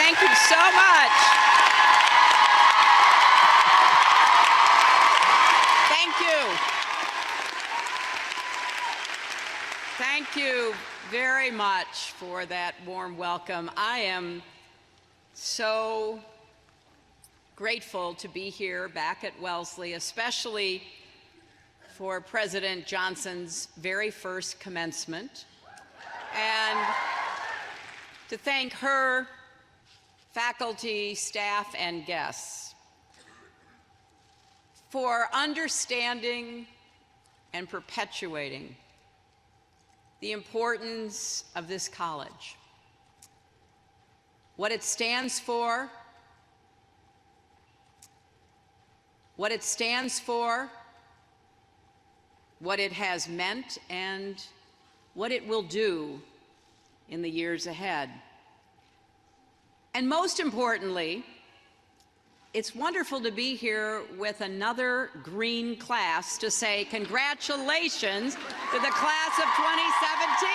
Thank you so much. Thank you. Thank you very much for that warm welcome. I am so grateful to be here back at Wellesley, especially for President Johnson's very first commencement, and to thank her, faculty, staff, and guests for understanding and perpetuating the importance of this college, what it stands for, what it has meant, and what it will do in the years ahead. And most importantly, it's wonderful to be here with another green class to say congratulations to the class of 2017.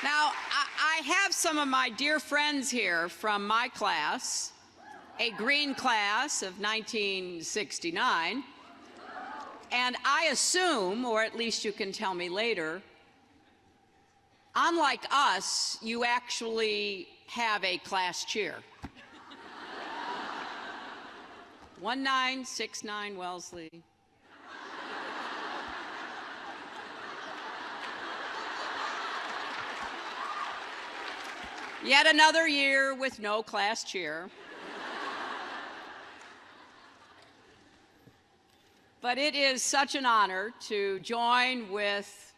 Now, I have some of my dear friends here from my class, a green class of 1969, and I assume, or at least you can tell me later, unlike us, you actually have a class cheer. 1969 Wellesley. Yet another year with no class cheer. But it is such an honor to join with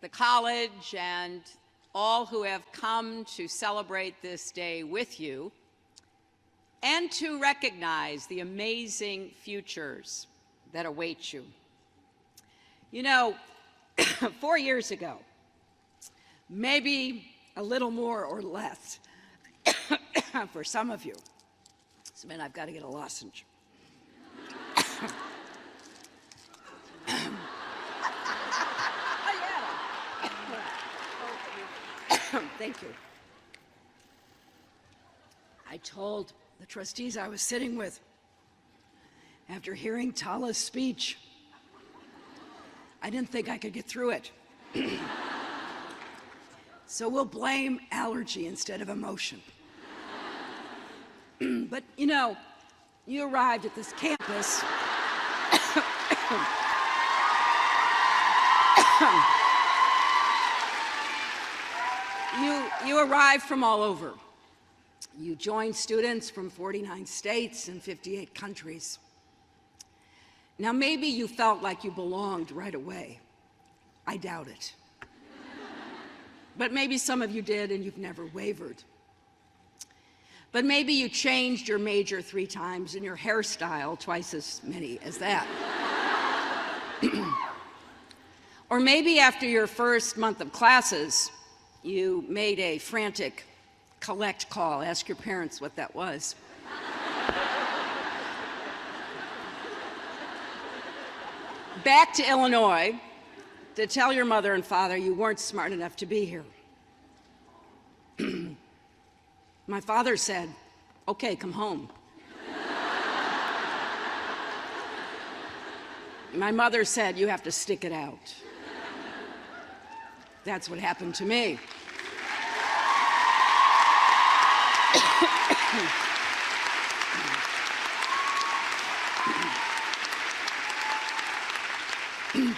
the college and all who have come to celebrate this day with you, and to recognize the amazing futures that await you. You know, 4 years ago, maybe a little more or less for some of you. So, man, I've got to get a lozenge. Thank you. I told the trustees I was sitting with, after hearing Tala's speech, I didn't think I could get through it. So we'll blame allergy instead of emotion. But you know, you arrived at this campus you arrived from all over. You joined students from 49 states and 58 countries. Now, maybe you felt like you belonged right away. I doubt it. But maybe some of you did, and you've never wavered. But maybe you changed your major 3 times and your hairstyle twice as many as that. Or maybe after your first month of classes, you made a frantic collect call. Ask your parents what that was. Back to Illinois to tell your mother and father you weren't smart enough to be here. My father said, "Okay, come home." My mother said, "You have to stick it out." That's what happened to me.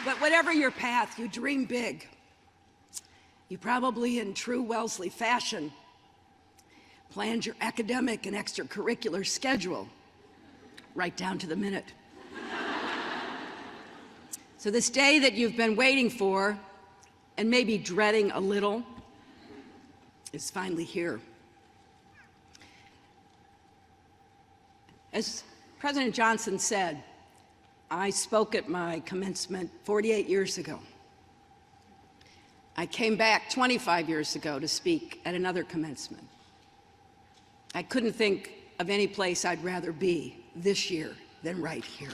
But whatever your path, you dream big. You probably, in true Wellesley fashion, planned your academic and extracurricular schedule right down to the minute. So this day that you've been waiting for, and maybe dreading a little, is finally here. As President Johnson said, I spoke at my commencement 48 years ago. I came back 25 years ago to speak at another commencement. I couldn't think of any place I'd rather be this year than right here.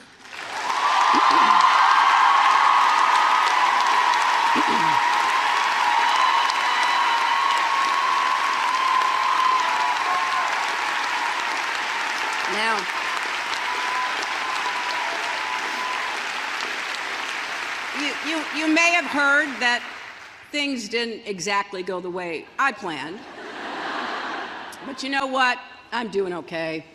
Now, you may have heard that things didn't exactly go the way I planned. But you know what? I'm doing okay.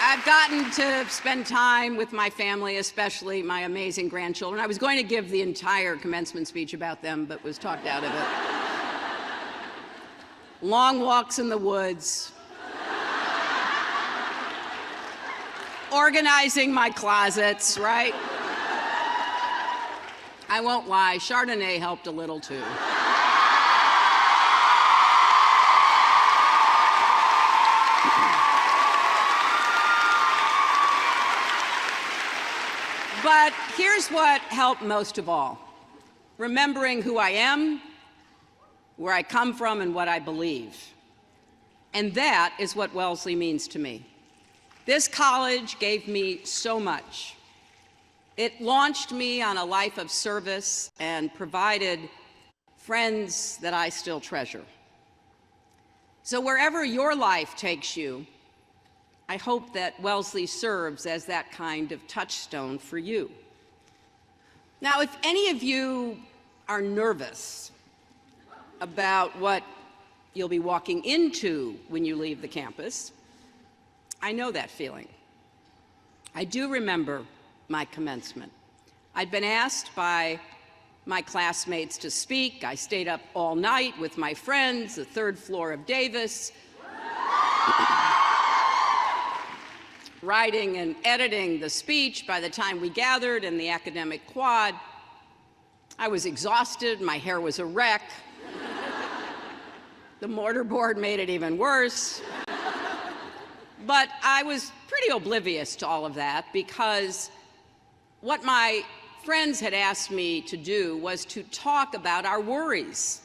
I've gotten to spend time with my family, especially my amazing grandchildren. I was going to give the entire commencement speech about them, but was talked out of it. Long walks in the woods, organizing my closets, right? I won't lie, Chardonnay helped a little too. But here's what helped most of all: remembering who I am, where I come from, and what I believe. And that is what Wellesley means to me. This college gave me so much. It launched me on a life of service and provided friends that I still treasure. So wherever your life takes you, I hope that Wellesley serves as that kind of touchstone for you. Now, if any of you are nervous about what you'll be walking into when you leave the campus, I know that feeling. I do remember my commencement. I'd been asked by my classmates to speak. I stayed up all night with my friends, the third floor of Davis, writing and editing the speech. By the time we gathered in the academic quad, I was exhausted, my hair was a wreck. The mortarboard made it even worse. But I was pretty oblivious to all of that, because what my friends had asked me to do was to talk about our worries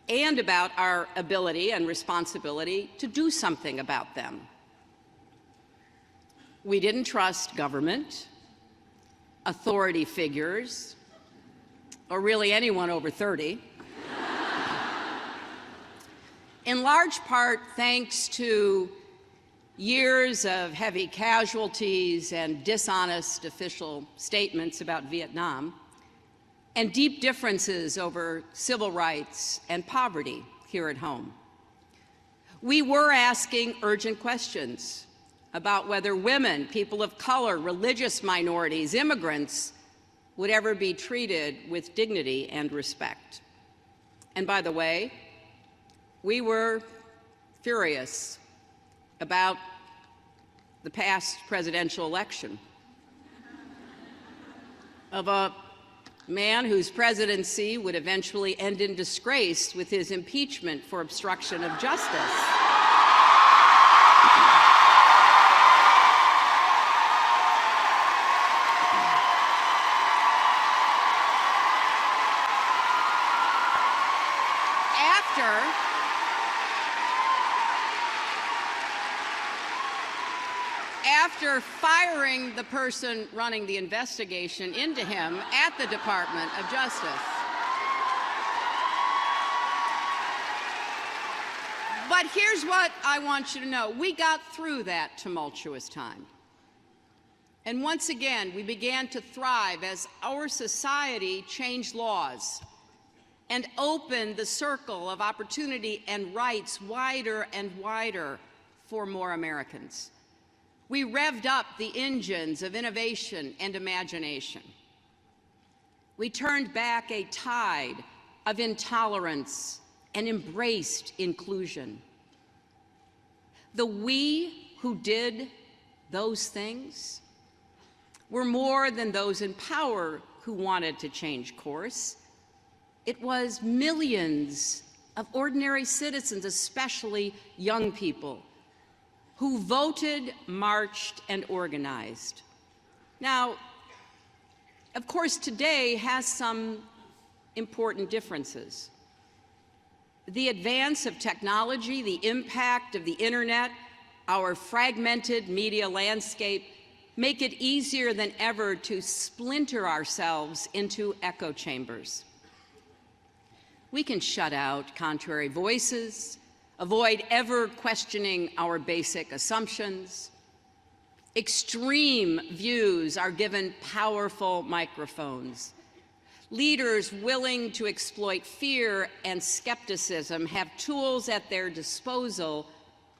and about our ability and responsibility to do something about them. We didn't trust government, authority figures, or really anyone over 30. In large part thanks to years of heavy casualties and dishonest official statements about Vietnam, and deep differences over civil rights and poverty here at home. We were asking urgent questions about whether women, people of color, religious minorities, immigrants would ever be treated with dignity and respect. And by the way, we were furious about the past presidential election of a man whose presidency would eventually end in disgrace with his impeachment for obstruction of justice. After firing the person running the investigation into him at the Department of Justice. But here's what I want you to know. We got through that tumultuous time. And once again, we began to thrive as our society changed laws and opened the circle of opportunity and rights wider and wider for more Americans. We revved up the engines of innovation and imagination. We turned back a tide of intolerance and embraced inclusion. The we who did those things were more than those in power who wanted to change course. It was millions of ordinary citizens, especially young people, who voted, marched, and organized. Now, of course, today has some important differences. The advance of technology, the impact of the internet, our fragmented media landscape make it easier than ever to splinter ourselves into echo chambers. We can shut out contrary voices, avoid ever questioning our basic assumptions. Extreme views are given powerful microphones. Leaders willing to exploit fear and skepticism have tools at their disposal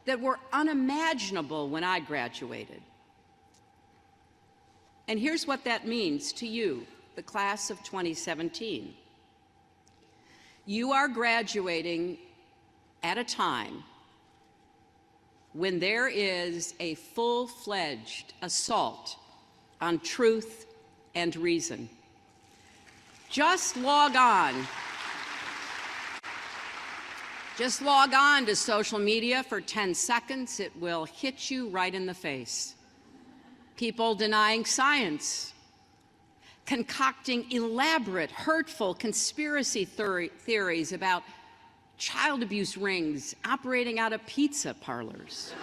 that were unimaginable when I graduated. And here's what that means to you, the class of 2017. You are graduating at a time when there is a full-fledged assault on truth and reason. Just log on. Just log on to social media for 10 seconds. It will hit you right in the face. People denying science, concocting elaborate, hurtful conspiracy theories about child abuse rings operating out of pizza parlors,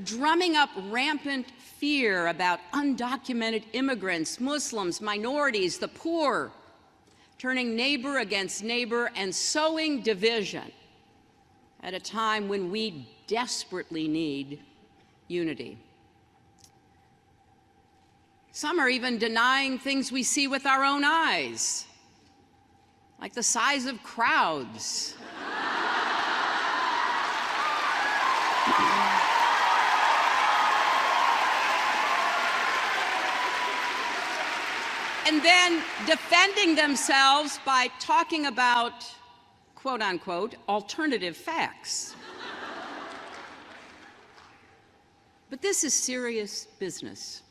drumming up rampant fear about undocumented immigrants, Muslims, minorities, the poor, turning neighbor against neighbor and sowing division at a time when we desperately need unity. Some are even denying things we see with our own eyes, like the size of crowds. And then defending themselves by talking about, quote unquote, alternative facts. But this is serious business.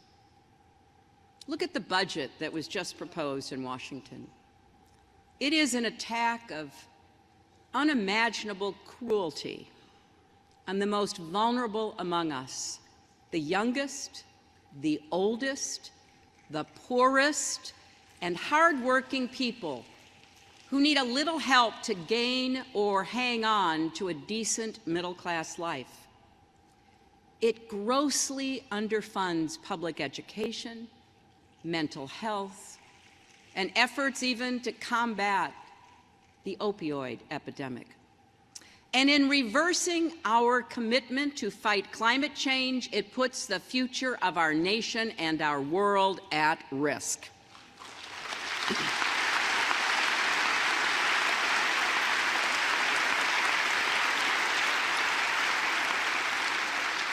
Look at the budget that was just proposed in Washington. It is an attack of unimaginable cruelty on the most vulnerable among us, the youngest, the oldest, the poorest, and hardworking people who need a little help to gain or hang on to a decent middle-class life. It grossly underfunds public education, mental health, and efforts even to combat the opioid epidemic. And in reversing our commitment to fight climate change, it puts the future of our nation and our world at risk.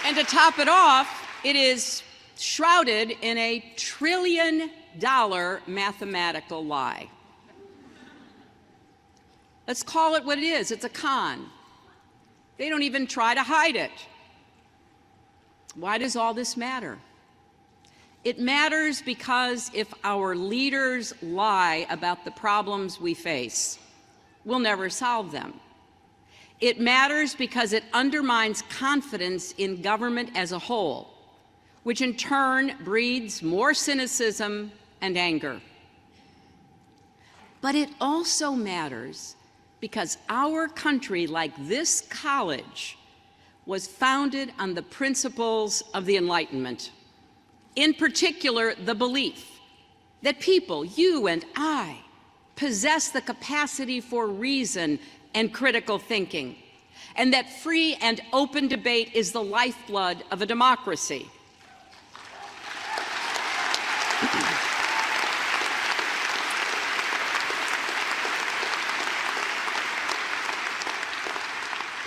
And to top it off, it is shrouded in a $1 trillion mathematical lie. Let's call it what it is. It's a con. They don't even try to hide it. Why does all this matter? It matters because if our leaders lie about the problems we face, we'll never solve them. It matters because it undermines confidence in government as a whole, which in turn breeds more cynicism and anger. But it also matters because our country, like this college, was founded on the principles of the Enlightenment. In particular, the belief that people, you and I, possess the capacity for reason and critical thinking, and that free and open debate is the lifeblood of a democracy.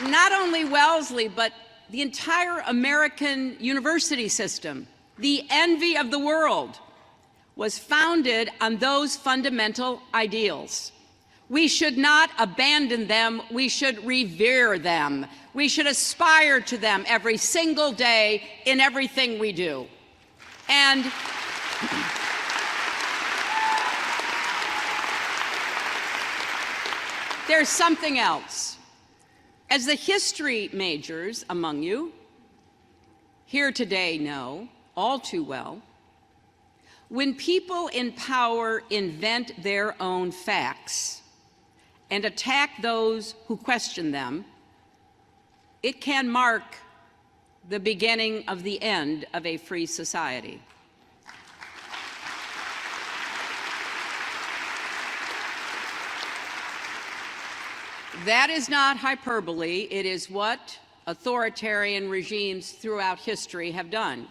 Not only Wellesley, but the entire American university system, the envy of the world, was founded on those fundamental ideals. We should not abandon them. We should revere them. We should aspire to them every single day in everything we do. And there's something else. As the history majors among you here today know all too well, when people in power invent their own facts and attack those who question them, it can mark the beginning of the end of a free society. That is not hyperbole. It is what authoritarian regimes throughout history have done.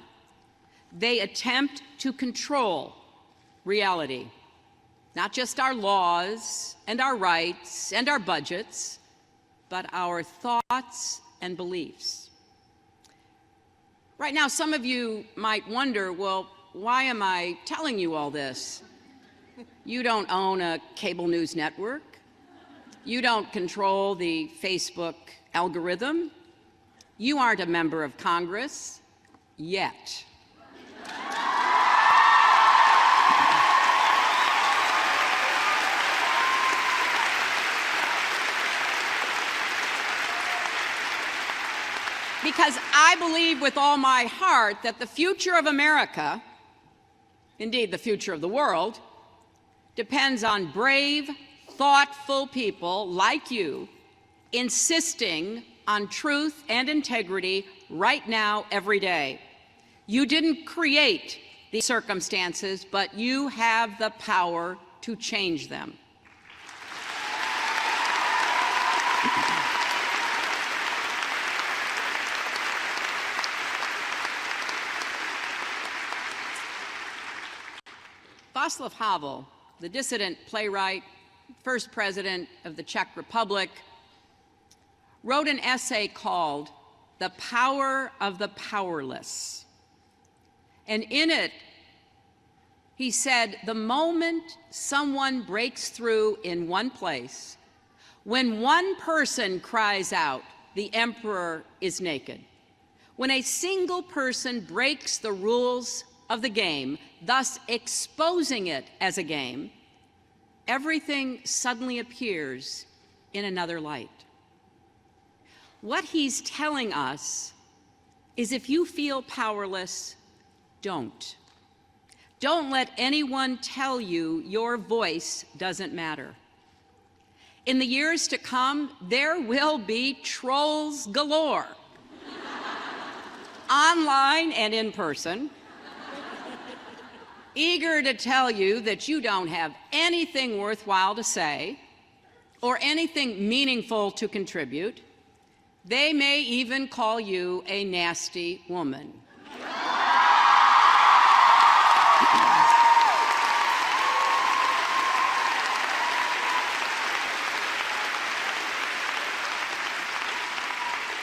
They attempt to control reality, not just our laws and our rights and our budgets, but our thoughts and beliefs. Right now, some of you might wonder, well, why am I telling you all this? You don't own a cable news network. You don't control the Facebook algorithm. You aren't a member of Congress yet. Because I believe with all my heart that the future of America, indeed the future of the world, depends on brave, thoughtful people like you insisting on truth and integrity right now, every day. You didn't create these circumstances, but you have the power to change them. Václav Havel, the dissident playwright, first president of the Czech Republic, wrote an essay called "The Power of the Powerless." And in it, he said, the moment someone breaks through in one place, when one person cries out, "The emperor is naked," when a single person breaks the rules of the game, thus exposing it as a game, everything suddenly appears in another light. What he's telling us is if you feel powerless, don't. Don't let anyone tell you your voice doesn't matter. In the years to come, there will be trolls galore, online and in person, eager to tell you that you don't have anything worthwhile to say or anything meaningful to contribute. They may even call you a nasty woman.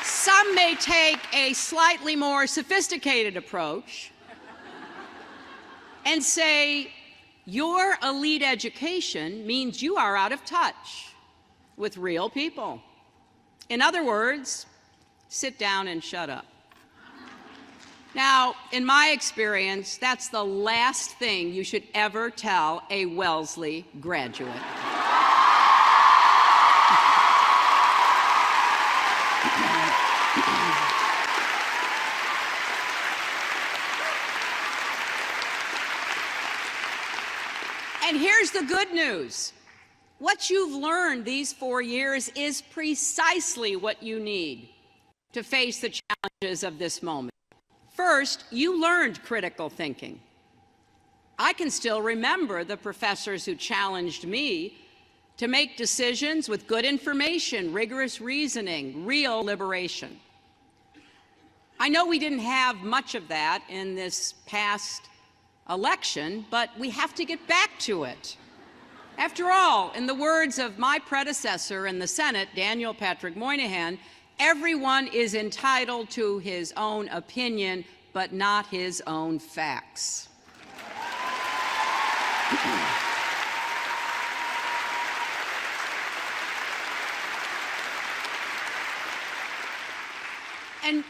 Some may take a slightly more sophisticated approach and say, your elite education means you are out of touch with real people. In other words, sit down and shut up. Now, in my experience, that's the last thing you should ever tell a Wellesley graduate. And here's the good news. What you've learned these 4 years is precisely what you need to face the challenges of this moment. First, you learned critical thinking. I can still remember the professors who challenged me to make decisions with good information, rigorous reasoning, real liberation. I know we didn't have much of that in this past election, but we have to get back to it. After all, in the words of my predecessor in the Senate, Daniel Patrick Moynihan, everyone is entitled to his own opinion, but not his own facts.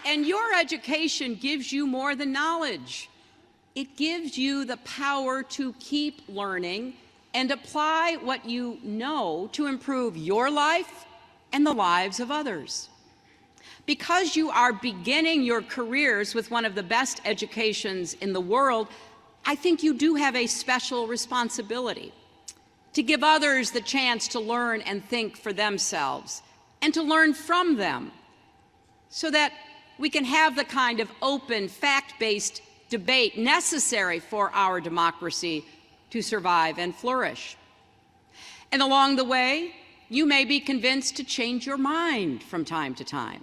And your education gives you more than knowledge. It gives you the power to keep learning and apply what you know to improve your life and the lives of others. Because you are beginning your careers with one of the best educations in the world, I think you do have a special responsibility to give others the chance to learn and think for themselves and to learn from them. so that we can have the kind of open, fact-based debate necessary for our democracy to survive and flourish. And along the way, you may be convinced to change your mind from time to time.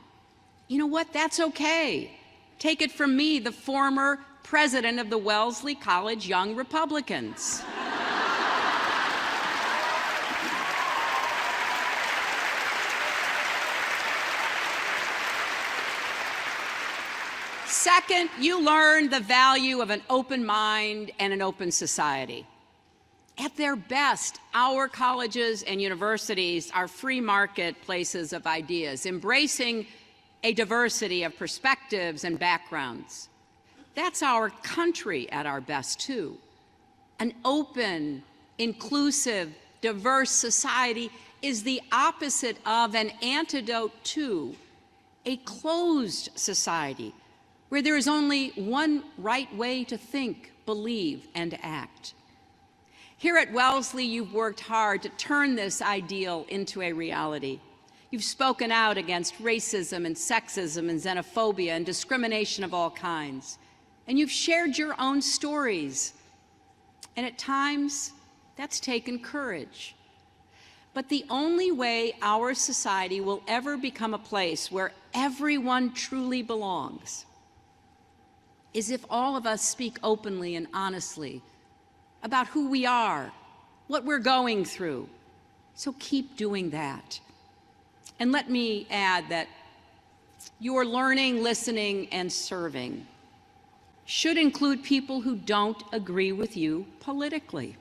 You know what? That's okay. Take it from me, the former president of the Wellesley College Young Republicans. Second, you learn the value of an open mind and an open society. At their best, our colleges and universities are free market places of ideas, embracing a diversity of perspectives and backgrounds. That's our country at our best, too. An open, inclusive, diverse society is the opposite of, an antidote to, a closed society where there is only one right way to think, believe, and act. Here at Wellesley, you've worked hard to turn this ideal into a reality. You've spoken out against racism and sexism and xenophobia and discrimination of all kinds. And you've shared your own stories. And at times, that's taken courage. But the only way our society will ever become a place where everyone truly belongs is if all of us speak openly and honestly about who we are, what we're going through. So keep doing that. And let me add that your learning, listening, and serving should include people who don't agree with you politically.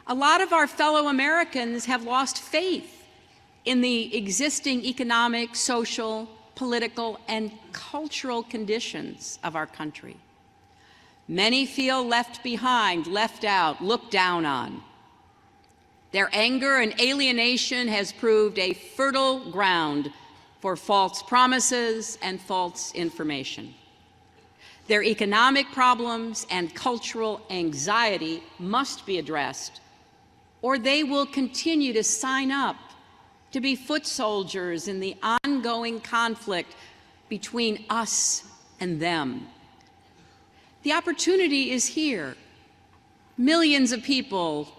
A lot of our fellow Americans have lost faith in the existing economic, social, political, and cultural conditions of our country. Many feel left behind, left out, looked down on. Their anger and alienation has proved a fertile ground for false promises and false information. Their economic problems and cultural anxiety must be addressed, or they will continue to sign up to be foot soldiers in the ongoing conflict between us and them. The opportunity is here. Millions of people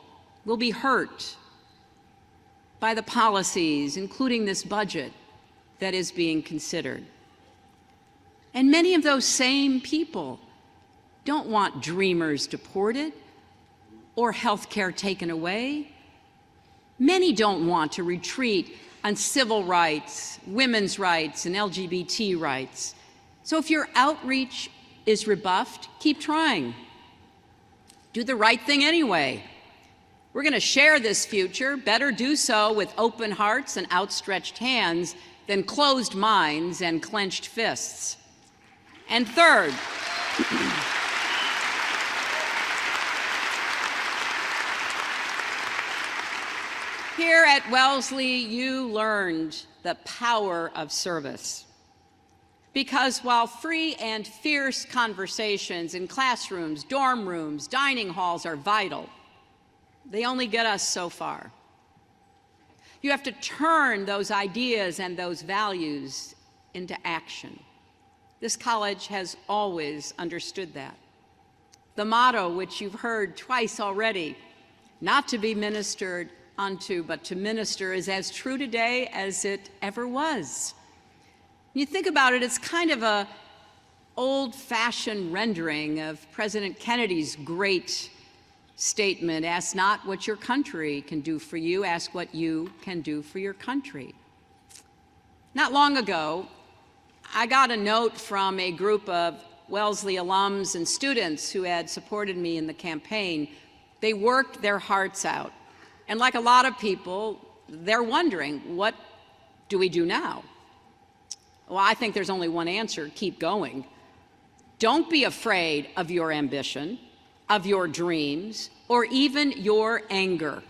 will be hurt by the policies, including this budget, that is being considered. And many of those same people don't want dreamers deported or health care taken away. Many don't want to retreat on civil rights, women's rights, and LGBT rights. So if your outreach is rebuffed, keep trying. Do the right thing anyway. We're going to share this future. Better do so with open hearts and outstretched hands than closed minds and clenched fists. And third, here at Wellesley, you learned the power of service. Because while free and fierce conversations in classrooms, dorm rooms, dining halls are vital, they only get us so far. You have to turn those ideas and those values into action. This college has always understood that. The motto, which you've heard twice already, not to be ministered unto, but to minister, is as true today as it ever was. When you think about it, it's kind of a old-fashioned rendering of President Kennedy's great statement, ask not what your country can do for you, ask what you can do for your country. Not long ago, I got a note from a group of Wellesley alums and students who had supported me in the campaign. They worked their hearts out. And like a lot of people, they're wondering, what do we do now? Well, I think there's only one answer: keep going. Don't be afraid of your ambition, of your dreams, or even your anger.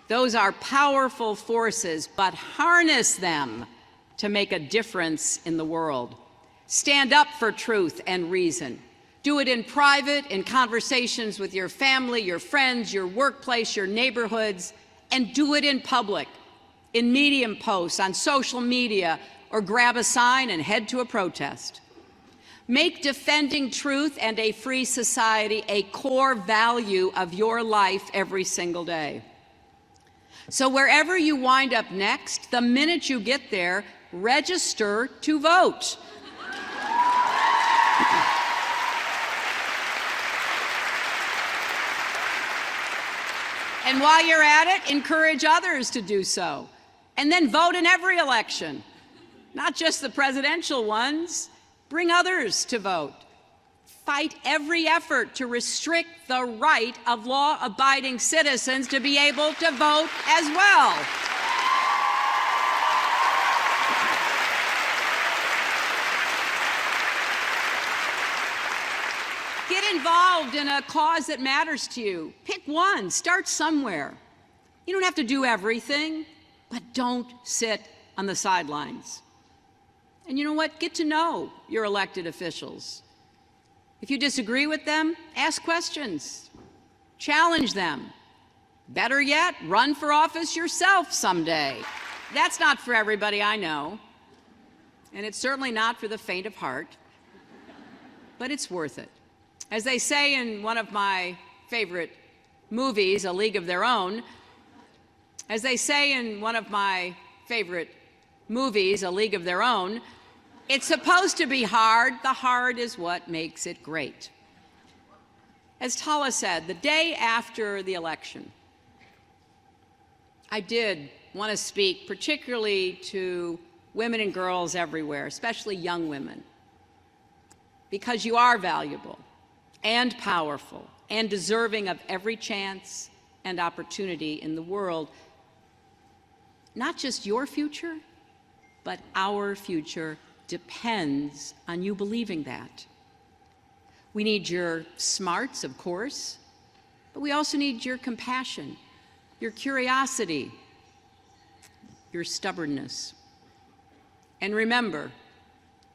Those are powerful forces, but harness them to make a difference in the world. Stand up for truth and reason. Do it in private, in conversations with your family, your friends, your workplace, your neighborhoods, and do it in public, in Medium posts, on social media, or grab a sign and head to a protest. Make defending truth and a free society a core value of your life every single day. So wherever you wind up next, the minute you get there, register to vote. And while you're at it, encourage others to do so. And then vote in every election, not just the presidential ones. Bring others to vote. Fight every effort to restrict the right of law-abiding citizens to be able to vote as well. Get involved in a cause that matters to you. Pick one, start somewhere. You don't have to do everything, but don't sit on the sidelines. And you know what? Get to know your elected officials. If you disagree with them, ask questions. Challenge them. Better yet, run for office yourself someday. That's not for everybody, I know. And it's certainly not for the faint of heart. But it's worth it. As they say in one of my favorite movies, A League of Their Own, as they say in one of my favorite movies, A League of Their Own, it's supposed to be hard. The hard is what makes it great. As Tala said, the day after the election, I did want to speak particularly to women and girls everywhere, especially young women, because you are valuable and powerful and deserving of every chance and opportunity in the world. Not just your future, but our future depends on you believing that. We need your smarts, of course, but we also need your compassion, your curiosity, your stubbornness. And remember,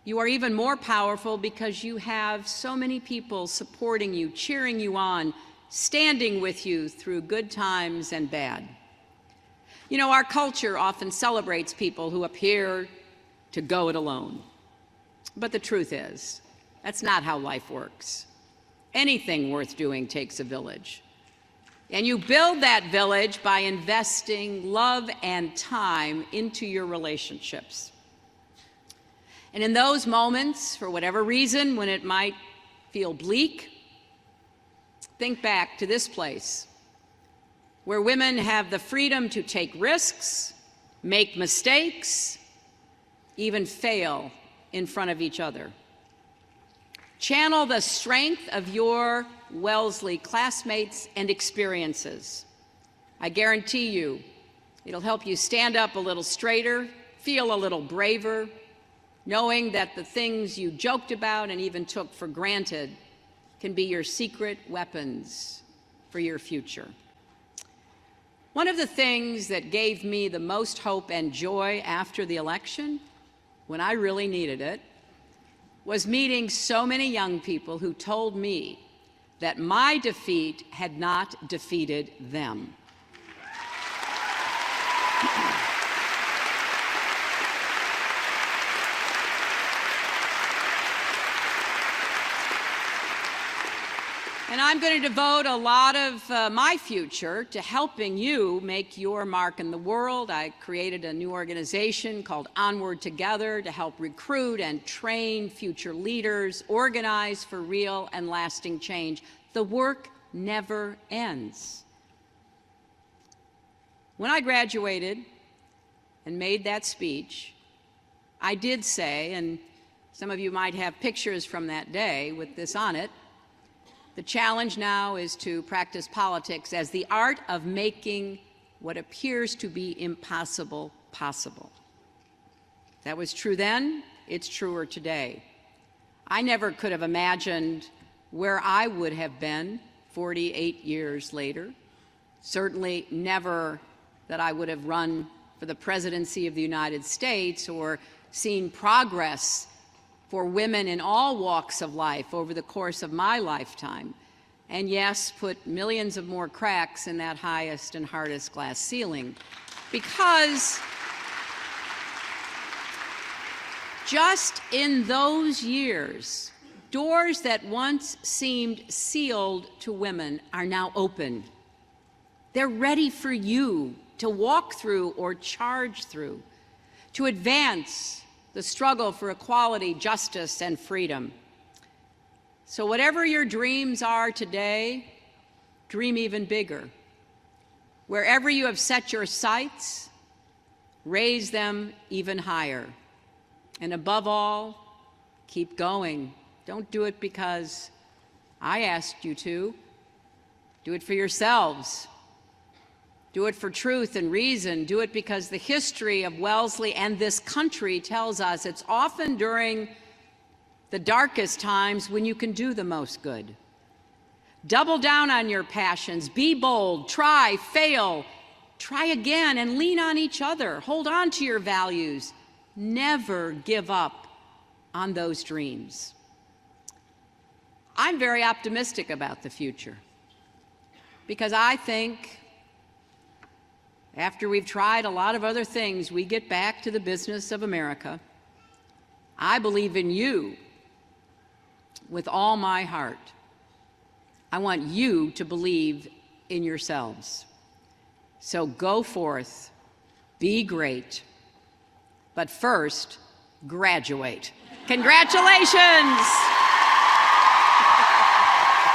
you are even more powerful because you have so many people supporting you, cheering you on, standing with you through good times and bad. You know, our culture often celebrates people who appear to go it alone. But the truth is, that's not how life works. Anything worth doing takes a village. And you build that village by investing love and time into your relationships. And in those moments, for whatever reason, when it might feel bleak, think back to this place, where women have the freedom to take risks, make mistakes, even fail in front of each other. Channel the strength of your Wellesley classmates and experiences. I guarantee you, it'll help you stand up a little straighter, feel a little braver, knowing that the things you joked about and even took for granted can be your secret weapons for your future. One of the things that gave me the most hope and joy after the election, when I really needed it, was meeting so many young people who told me that my defeat had not defeated them. And I'm going to devote a lot of my future to helping you make your mark in the world. I created a new organization called Onward Together to help recruit and train future leaders, organize for real and lasting change. The work never ends. When I graduated and made that speech, I did say, and some of you might have pictures from that day with this on it, the challenge now is to practice politics as the art of making what appears to be impossible possible. That was true then, it's truer today. I never could have imagined where I would have been 48 years later. Certainly never that I would have run for the presidency of the United States or seen progress for women in all walks of life over the course of my lifetime, and yes, put millions of more cracks in that highest and hardest glass ceiling. Because Just in those years, doors that once seemed sealed to women are now open. They're ready for you to walk through or charge through, to advance the struggle for equality, justice, and freedom. So whatever your dreams are today, dream even bigger. Wherever you have set your sights, raise them even higher. And above all, keep going. Don't do it because I asked you to. Do it for yourselves. Do it for truth and reason. Do it because the history of Wellesley and this country tells us it's often during the darkest times when you can do the most good. Double down on your passions. Be bold. Try, fail, try again, and lean on each other. Hold on to your values. Never give up on those dreams. I'm very optimistic about the future because I think after we've tried a lot of other things, we get back to the business of America. I believe in you with all my heart. I want you to believe in yourselves. So go forth, be great, but first, graduate. Congratulations!